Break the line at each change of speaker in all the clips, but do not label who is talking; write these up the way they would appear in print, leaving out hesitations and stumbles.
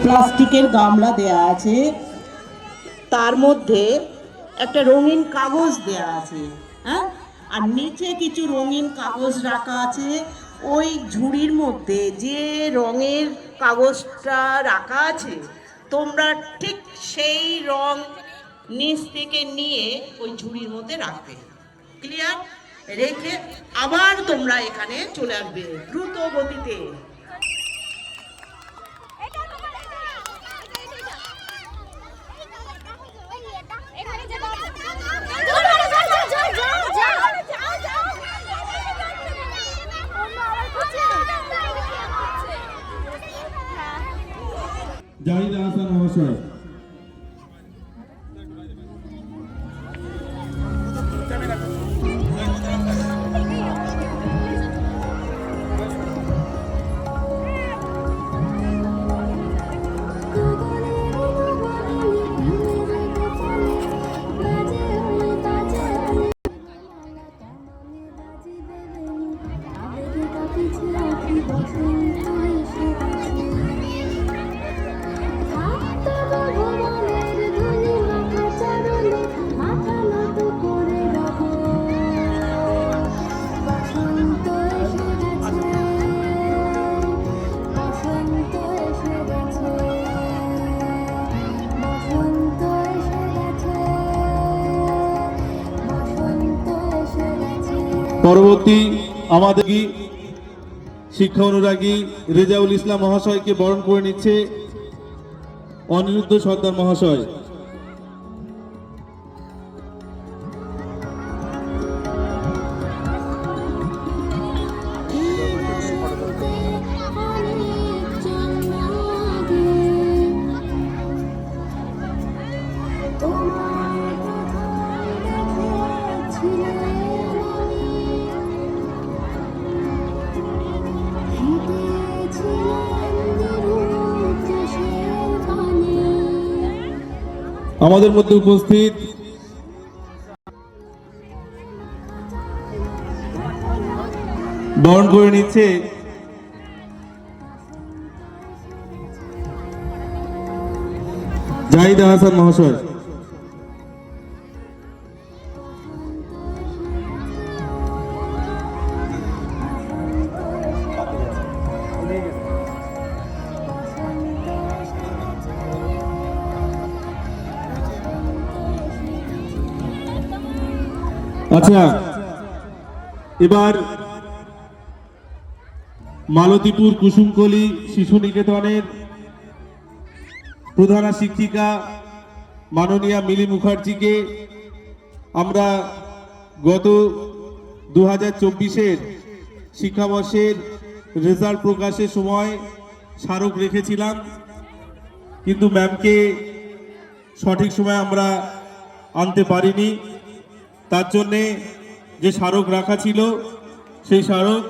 প্লাস্টিকের গামলা দেয়া আছে, তার মধ্যে একটা রঙিন কাগজ দেয়া আছে, হ্যাঁ, আর নিচে কিছু রঙিন কাগজ রাখা আছে। ওই ঝুড়ির মধ্যে যে রঙের কাগজটা রাখা আছে, তোমরা ঠিক সেই রং নিচ থেকে নিয়ে ওই ঝুড়ির মধ্যে রাখবে। ক্লিয়ার? রেখে আবার তোমরা এখানে চলে আসবে দ্রুত গতিতে।
জাহিদ হাসান মহাশয়। পরবর্তী আমাদের শিক্ষা অনুরাগী রেজাউল ইসলাম মহাশয়কে বরণ করে নিচ্ছে অনিরুদ্ধ সর্দার মহাশয়। আমাদের মধ্যে উপস্থিত বরণ করে নিচ্ছে জাহিদ হাসান মহাশয়। আচ্ছা, এবার মালতীপুর কুসুমকলি শিশু নিকেতনের প্রধান শিক্ষিকা মাননীয়া মিলি মুখার্জিকে আমরা গত 2024-এর শিক্ষাবর্ষের রেজাল্ট প্রকাশের সময় স্মারক রেখেছিলাম, কিন্তু ম্যামকে সঠিক সময় আমরা আনতে পারিনি। তার জন্যে যে স্মারক রাখা ছিল সেই স্মারক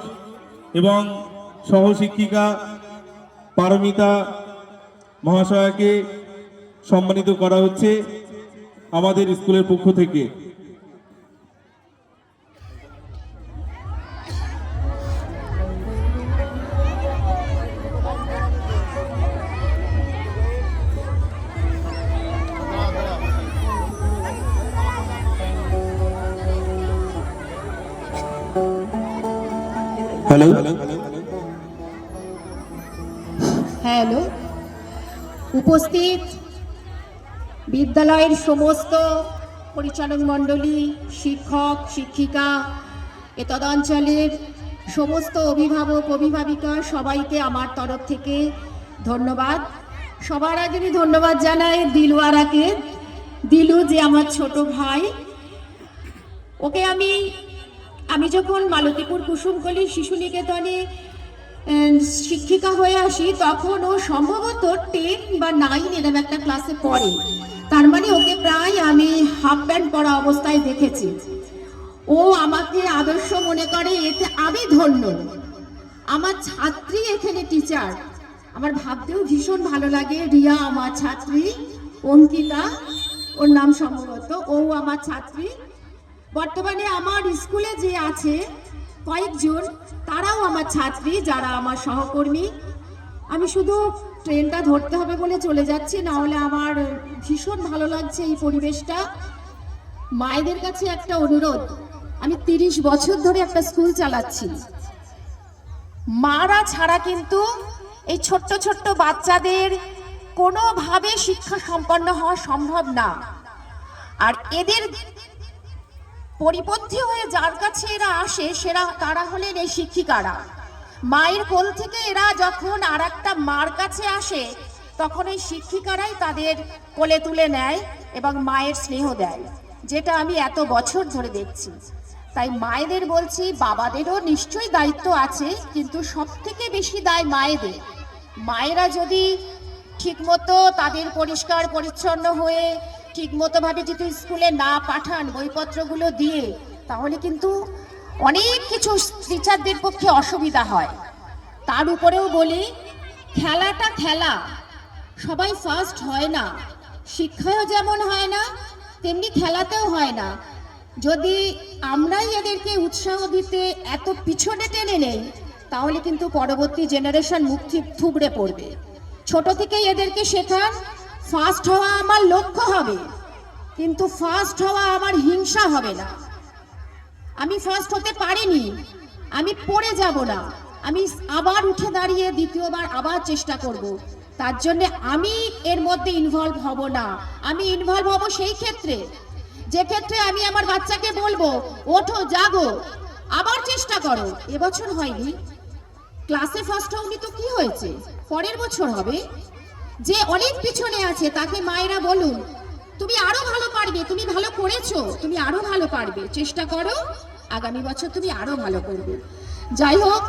এবং সহশিক্ষিকা পারমিতা মহাশয়াকে সম্মানিত করা হচ্ছে আমাদের স্কুলের পক্ষ থেকে। হ্যালো
হ্যালো, উপস্থিত বিদ্যালয়ের সমস্ত পরিচালক মণ্ডলী, শিক্ষক শিক্ষিকা, এ তদঞ্চলের সমস্ত অভিভাবক অভিভাবিকা, সবাইকে আমার তরফ থেকে ধন্যবাদ। সবার আগে আমি ধন্যবাদ জানাই দিলওয়ারাকে, দিলু যে আমার ছোট ভাই। ওকে আমি যখন মালতীপুর কুসুমকলি শিশু নিকেতনে শিক্ষিকা হয়ে আসি, তখন ও সম্ভবত 10 বা 9 এরকম একটা ক্লাসে পড়ে। তার মানে ওকে প্রায় আমি হাফ প্যান্ট পরা অবস্থায় দেখেছি। ও আমাকে আদর্শ মনে করে, এতে আমি ধন্য। আমার ছাত্রী এখানে টিচার, আমার ভাবতেও ভীষণ ভালো লাগে। রিয়া আমার ছাত্রী, অঙ্কিতা ওর নাম সম্ভবত, ও আমার ছাত্রী। বর্তমানে আমার স্কুলে যে আছে কয়েকজন, তারাও আমার ছাত্রী, যারা আমার সহকর্মী। আমি শুধু ট্রেনটা ধরতে হবে বলে চলে যাচ্ছি, না হলে আমার ভীষণ ভালো লাগছে এই পরিবেশটা। মায়েদের কাছে একটা অনুরোধ, আমি 30 বছর ধরে একটা স্কুল চালাচ্ছি। মারা ছাড়া কিন্তু এই ছোট্ট ছোট্ট বাচ্চাদের কোনোভাবে শিক্ষা সম্পন্ন হওয়া সম্ভব না। আর এদের পরিপন্থী হয়ে যার কাছে এরা আসে তারা হলেন এই শিক্ষিকারা। মায়ের কোল থেকে এরা যখন আর একটা মার কাছে আসে, তখন এই শিক্ষিকারাই তাদের কোলে তুলে নেয় এবং মায়ের স্নেহ দেয়, যেটা আমি এত বছর ধরে দেখছি। তাই মায়েদের বলছি, বাবাদেরও নিশ্চয়ই দায়িত্ব আছে, কিন্তু সব থেকে বেশি দায় মায়েদের। মায়েরা যদি ঠিকমতো তাদের পরিষ্কার পরিচ্ছন্ন হয়ে ঠিকমতো ভাবে যদি স্কুলে না পাঠান বইপত্রগুলো দিয়ে, তাহলে কিন্তু অনেক কিছু টিচারদের পক্ষে অসুবিধা হয়। তার উপরেও বলি, খেলাটা খেলা, সবাই ফার্স্ট হয় না। শিক্ষায়ও যেমন হয় না, তেমনি খেলাতেও হয় না। যদি আমরাই এদেরকে উৎসাহ দিতে এত পিছনে টেনে নেই, তাহলে কিন্তু পরবর্তী জেনারেশন মুখ থুবড়ে পড়বে। ছোট থেকেই এদেরকে শেখান, ফার্স্ট হওয়া আমার লক্ষ্য হবে, কিন্তু ফার্স্ট হওয়া আমার হিংসা হবে না। আমি ফার্স্ট হতে পারিনি, আমি পড়ে যাব না, আমি আবার উঠে দাঁড়িয়ে দ্বিতীয়বার আবার চেষ্টা করব। তার জন্য আমি এর মধ্যে ইনভলভ হব না। আমি ইনভলভ হব সেই ক্ষেত্রে, যে ক্ষেত্রে আমি আমার বাচ্চাকে বলবো, ওঠো, জাগো, আবার চেষ্টা করো। এবছর হয়নি, ক্লাসে ফার্স্ট হওনি তো কি হয়েছে, পরের বছর হবে। যে অনেক পিছনে আছে তাকে মায়েরা বলুন, তুমি আরো ভালো পারবে, তুমি ভালো করেছো, তুমি আরো ভালো পারবে, চেষ্টা করো, আগামী বছর তুমি আরো ভালো করবে। যাই হোক,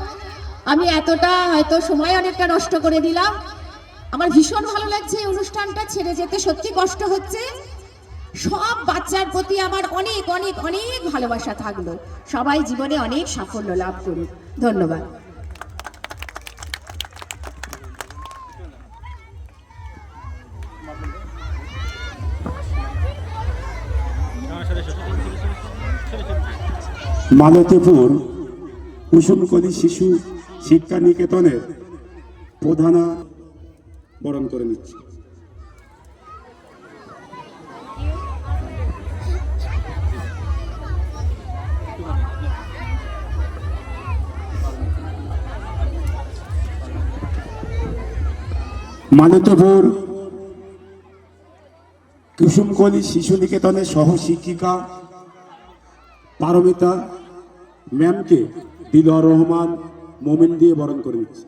আমি এতটা হয়তো সময় অনেকটা নষ্ট করে দিলাম। আমার ভীষণ ভালো লাগছে এই অনুষ্ঠানটা ছেড়ে যেতে, সত্যি কষ্ট হচ্ছে। সব বাচ্চার প্রতি আমার অনেক অনেক অনেক ভালোবাসা থাকলো। সবাই জীবনে অনেক সাফল্য লাভ করুক। ধন্যবাদ।
মালতীপুর কুসুমকলি শিশু শিক্ষা নিকেতনের প্রধানা বরণ করে নিচ্ছে। মালতীপুর কুসুমকলি শিশু নিকেতনের সহ শিক্ষিকা পারমিতা ম্যামকে দিলওয়ার রহমান মোমিন দিয়ে বরণ করে নিচ্ছে।